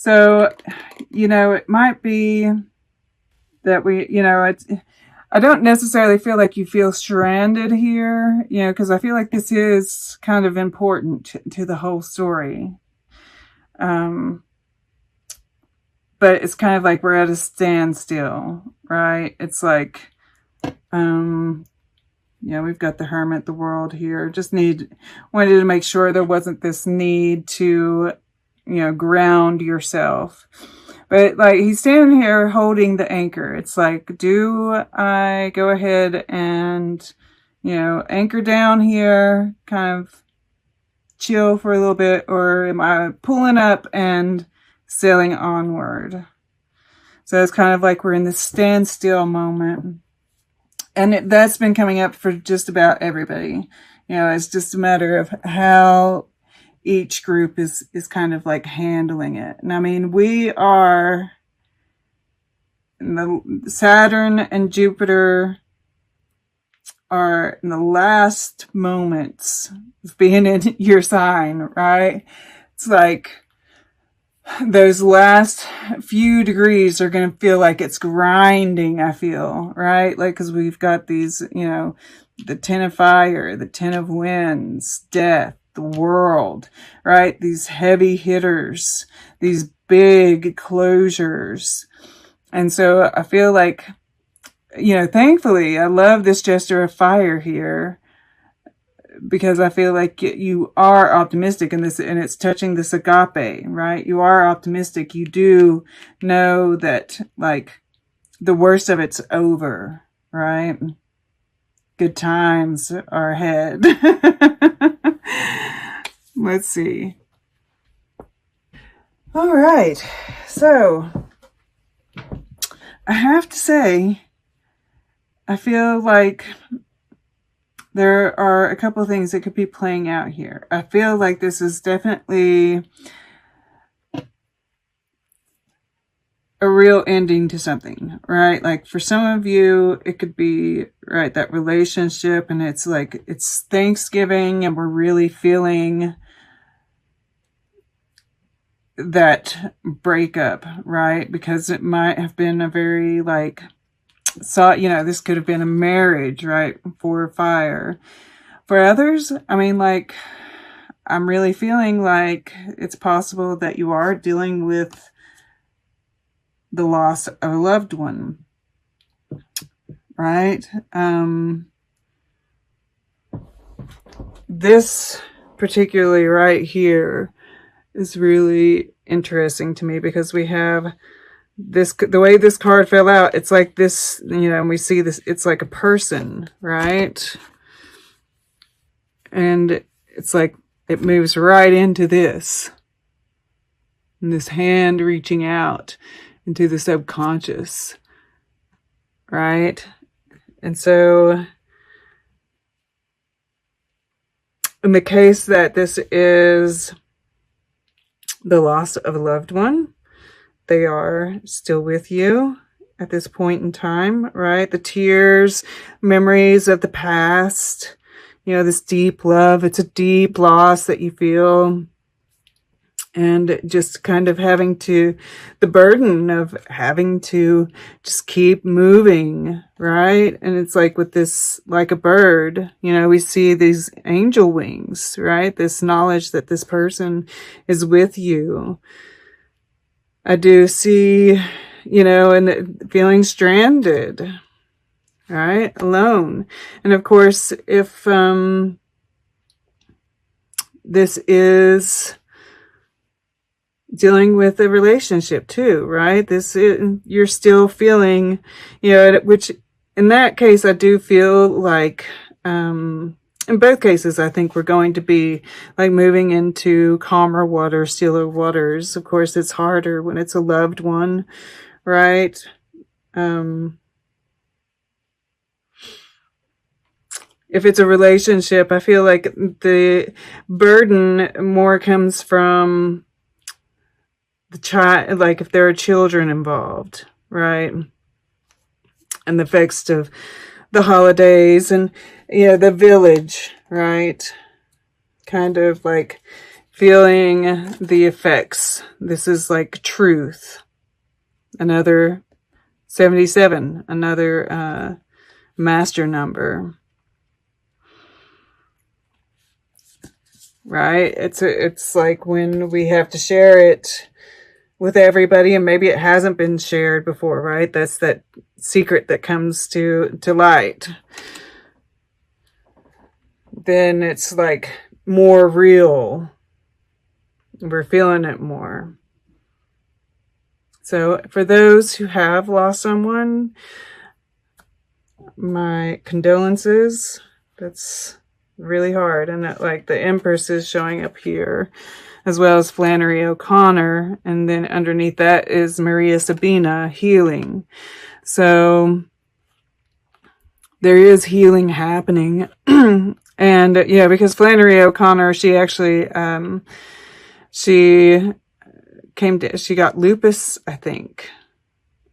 So, it might be that I don't necessarily feel like you feel stranded here, because I feel like this is kind of important to the whole story. Um, but it's kind of like we're at a standstill, right? It's like, we've got the Hermit, the World here. Wanted to make sure there wasn't this need to, ground yourself. But like he's standing here holding the anchor. It's like, do I go ahead and, anchor down here, kind of chill for a little bit, or am I pulling up and sailing onward? So it's kind of like we're in this standstill moment. And that's been coming up for just about everybody. It's just a matter of how each group is kind of like handling it. And I mean, we are in the Saturn and Jupiter are in the last moments of being in your sign, right? It's like those last few degrees are going to feel like it's grinding, I feel, right? Like, because we've got these, the 10 of fire, the 10 of winds, death, the world, right? These heavy hitters, these big closures. And so I feel like, thankfully, I love this gesture of fire here, because I feel like you are optimistic in this, and it's touching this agape, right? You are optimistic. You do know that, like, the worst of it's over, right? Good times are ahead. Let's see. All right. So, I have to say, I feel like there are a couple of things that could be playing out here. I feel like this is definitely a real ending to something, right? Like for some of you, it could be, right, that relationship, and it's like, it's Thanksgiving and we're really feeling that breakup, right? Because it might have been a very like, this could have been a marriage, right? For fire. For others, I mean, like, I'm really feeling like it's possible that you are dealing with the loss of a loved one, right? This particularly right here is really interesting to me, because we have this, the way this card fell out, it's like this, and we see this, it's like a person, right? And it's like, it moves right into this. And this hand reaching out into the subconscious, right? And so, in the case that this is the loss of a loved one, they are still with you at this point in time, right? The tears, memories of the past, this deep love. It's a deep loss that you feel. And just kind of the burden of having to just keep moving, right? And it's like with this, like a bird, we see these angel wings, right? This knowledge that this person is with you. I do see, and feeling stranded, right? Alone. And of course, if this is dealing with a relationship too, right? You're still feeling, which in that case, I do feel like, in both cases, I think we're going to be like moving into calmer waters, stiller waters. Of course, it's harder when it's a loved one, right? If it's a relationship, I feel like the burden more comes from the child, like if there are children involved, right? And the effects of the holidays and, the village, right? Kind of like feeling the effects. This is like truth. Another 77, another master number. Right? It's like when we have to share it with everybody, and maybe it hasn't been shared before, right? That's that secret that comes to light. Then it's like more real. We're feeling it more. So for those who have lost someone, my condolences. That's really hard. And that, like, the Empress is showing up here, as well as Flannery O'Connor, and then underneath that is Maria Sabina, healing. So there is healing happening. And yeah, because Flannery O'Connor, she actually she got lupus, I think,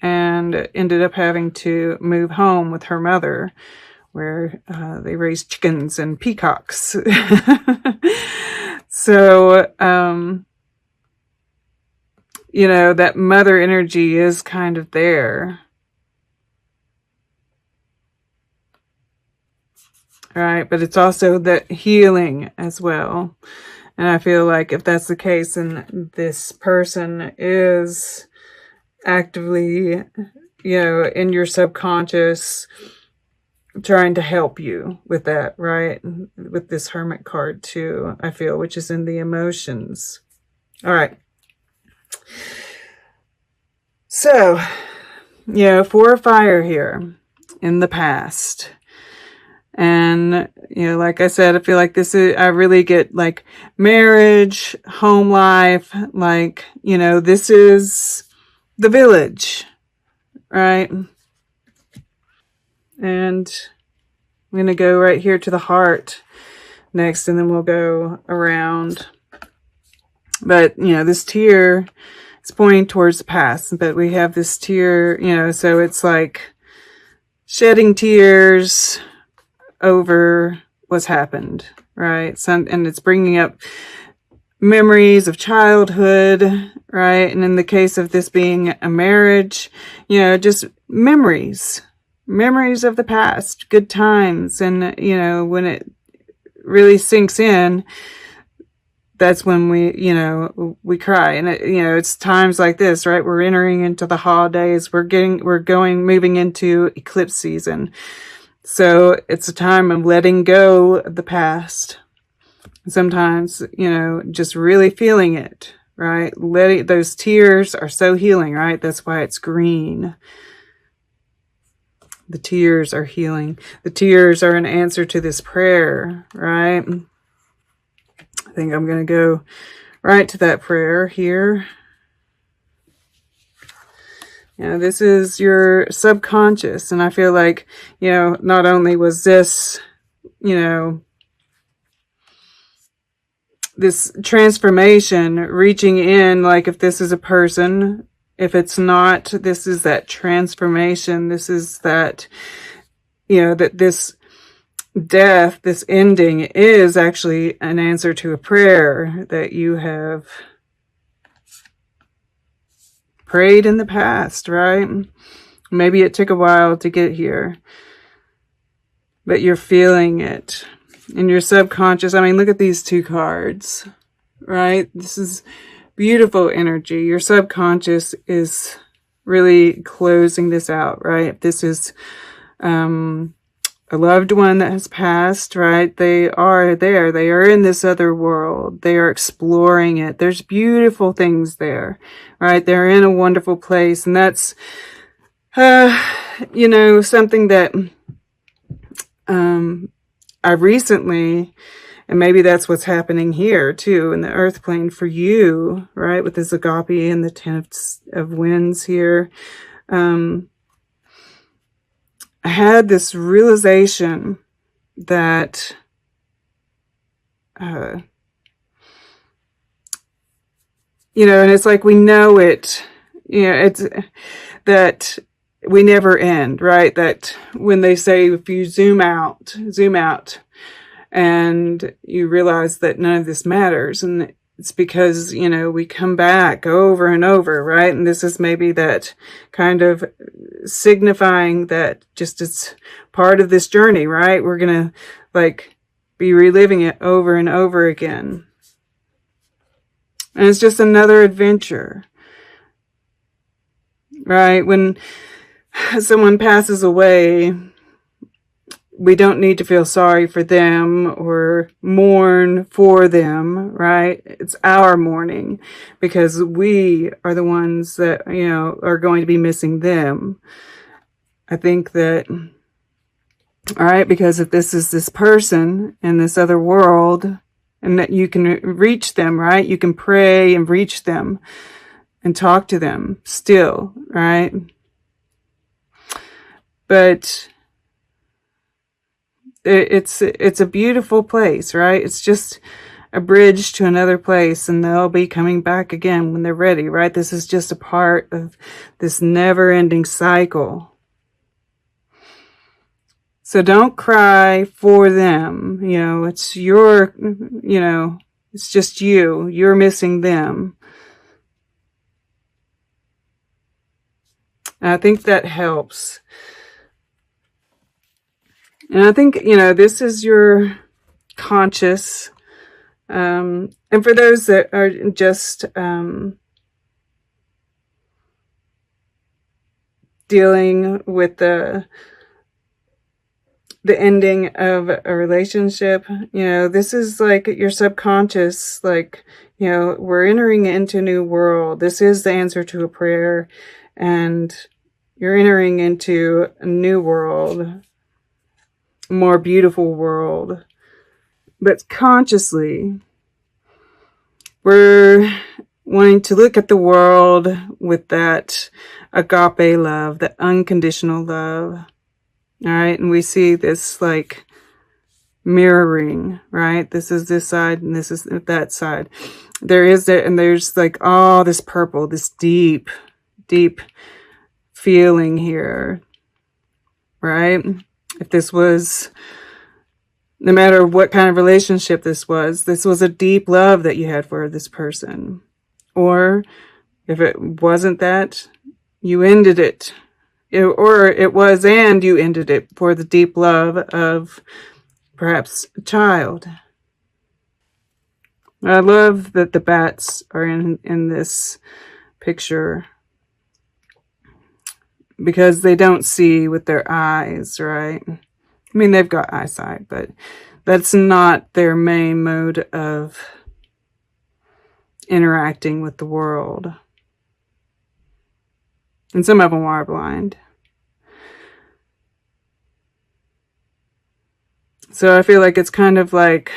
and ended up having to move home with her mother, where they raised chickens and peacocks. So, you know, that mother energy is kind of there. Right? But it's also that healing as well. And I feel like if that's the case, then this person is actively, you know, in your subconscious, trying to help you with that, right? With this Hermit card too, I feel, which is in the emotions. All right. So, you know, 4 of fire here in the past. And, you know, like I said, I feel like this is, I really get like marriage, home life, like, you know, this is the village, right? And I'm going to go right here to the heart next, and then we'll go around. But, you know, this tear is pointing towards the past, but we have this tear, you know, so it's like shedding tears over what's happened, right? And it's bringing up memories of childhood, right? And in the case of this being a marriage, you know, just memories of the past, good times. And, you know, when it really sinks in, that's when we, you know, we cry. And, you know, it's times like this, right? We're entering into the holidays. Moving into eclipse season. So it's a time of letting go of the past. Sometimes, you know, just really feeling it, right? Those tears are so healing, right? That's why it's green. The tears are healing. The tears are an answer to this prayer, right? I think I'm going to go right to that prayer here. You know, this is your subconscious. And I feel like, you know, not only was this, you know, this transformation reaching in, like if this is a person, if it's not, this is that transformation. This is that, you know, that this death, this ending is actually an answer to a prayer that you have prayed in the past, right? Maybe it took a while to get here, but you're feeling it in your subconscious. I mean, look at these 2 cards, right? This is beautiful energy. Your subconscious is really closing this out, right? This is a loved one that has passed, right? They are there. They are in this other world. They are exploring it. There's beautiful things there, right? They're in a wonderful place. And that's, you know, something that I recently, and maybe that's what's happening here too in the earth plane for you, right? With this agape and the 10 of Wands here. I had this realization that you know, and it's like we know it, you know, it's that we never end, right? That when they say if you zoom out, and you realize that none of this matters, and it's because, you know, we come back over and over, right? And this is maybe that kind of signifying that just it's part of this journey, right? We're going to like be reliving it over and over again. And it's just another adventure, right? When someone passes away, we don't need to feel sorry for them or mourn for them, right? It's our mourning because we are the ones that, you know, are going to be missing them. I think that, all right, because if this is this person in this other world and that you can reach them, right? You can pray and reach them and talk to them still, right? But it's a beautiful place, right? It's just a bridge to another place, and they'll be coming back again when they're ready, right? This is just a part of this never-ending cycle. So don't cry for them. You know, it's your, you know, it's just you. You're missing them. And I think that helps. And I think, you know, this is your conscious. And for those that are just dealing with the ending of a relationship, you know, this is like your subconscious, like, you know, we're entering into a new world. This is the answer to a prayer, and you're entering into a new world, a more beautiful world. But consciously, we're wanting to look at the world with that agape love, that unconditional love. All right, and we see this like mirroring, right? This is this side and this is that side. There is that, and there's like all this purple, this deep, deep feeling here, right? If this was, no matter what kind of relationship this was a deep love that you had for this person. Or if it wasn't that, you ended it. Or it was and you ended it for the deep love of perhaps a child. I love that the bats are in this picture because they don't see with their eyes, right? I mean, they've got eyesight, but that's not their main mode of interacting with the world. And some of them are blind. So I feel like it's kind of like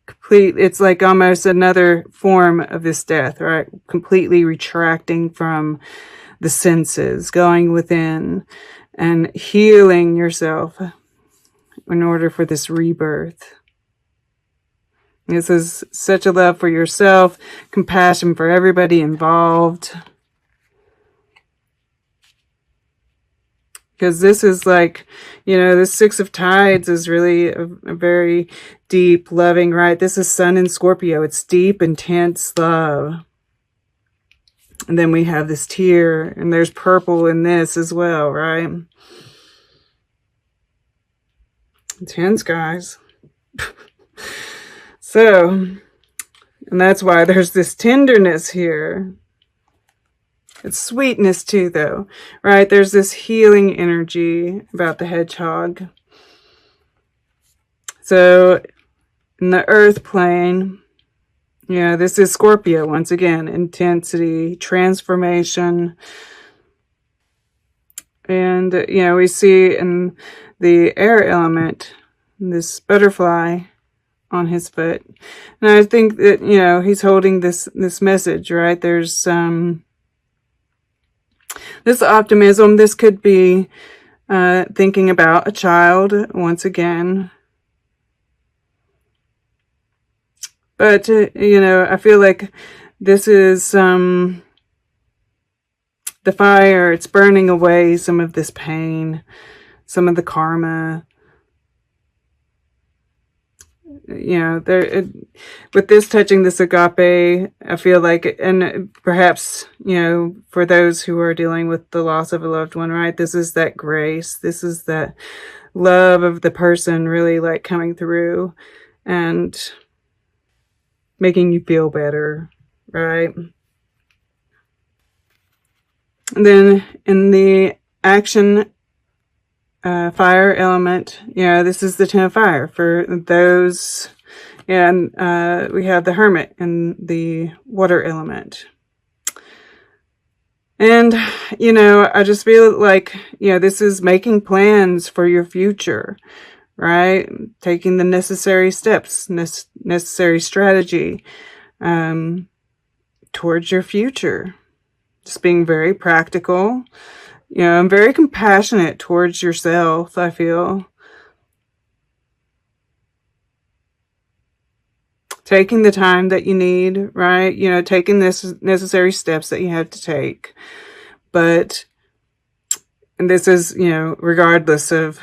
complete, it's like almost another form of this death, right? Completely retracting from the senses, going within and healing yourself in order for this rebirth. This is such a love for yourself, compassion for everybody involved. Because this is like, you know, the Six of Tides is really a very deep, loving, right? This is Sun in Scorpio. It's deep, intense love. And then we have this tear, and there's purple in this as well, right? Intense, guys. So, and that's why there's this tenderness here. It's sweetness too, though, right? There's this healing energy about the hedgehog. So, in the earth plane, yeah, this is Scorpio once again. Intensity, transformation. And, you know, we see in the air element, this butterfly on his foot. And I think that, you know, he's holding this message, right? There's this optimism. This could be thinking about a child once again. But, you know, I feel like this is the fire. It's burning away some of this pain, some of the karma. You know, with this touching this agape, I feel like, and perhaps, you know, for those who are dealing with the loss of a loved one, right? This is that grace. This is that love of the person really like coming through and making you feel better, right? And then in the action fire element, you know, this is the 10 of fire for those. And we have the hermit and the water element. And, you know, I just feel like, you know, this is making plans for your future, right? Taking the necessary steps, necessary strategy towards your future. Just being very practical. You know, I'm very compassionate towards yourself, I feel. Taking the time that you need, right? You know, taking this necessary steps that you have to take. But, and this is, you know, regardless of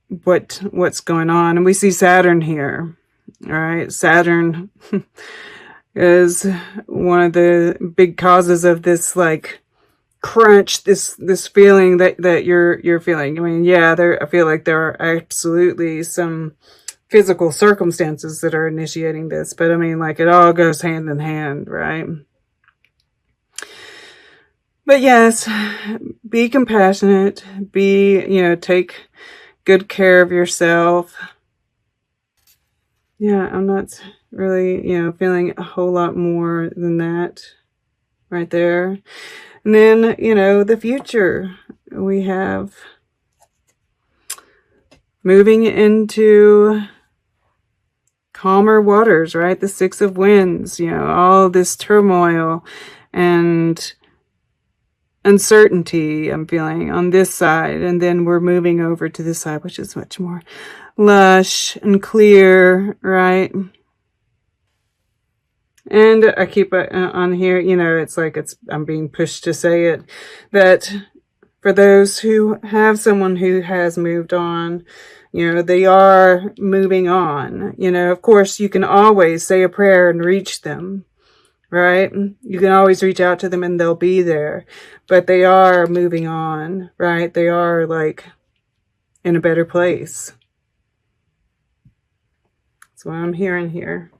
what's going on. And we see Saturn here, right? Saturn is one of the big causes of this, like, crunch, this feeling that you're feeling. I mean, yeah, I feel like there are absolutely some physical circumstances that are initiating this, but I mean, like, it all goes hand in hand, right? But yes, be compassionate, you know, take good care of yourself. Yeah, I'm not really, you know, feeling a whole lot more than that right there. And then, you know, the future, we have moving into calmer waters, right? The 6 of Wands, you know, all this turmoil and uncertainty I'm feeling on this side. And then we're moving over to this side, which is much more lush and clear, right? And I keep on here, you know, it's like I'm being pushed to say it, that for those who have someone who has moved on, you know, they are moving on. You know, of course, you can always say a prayer and reach them, right? You can always reach out to them and they'll be there. But they are moving on, right? They are, like, in a better place. That's what I'm hearing here.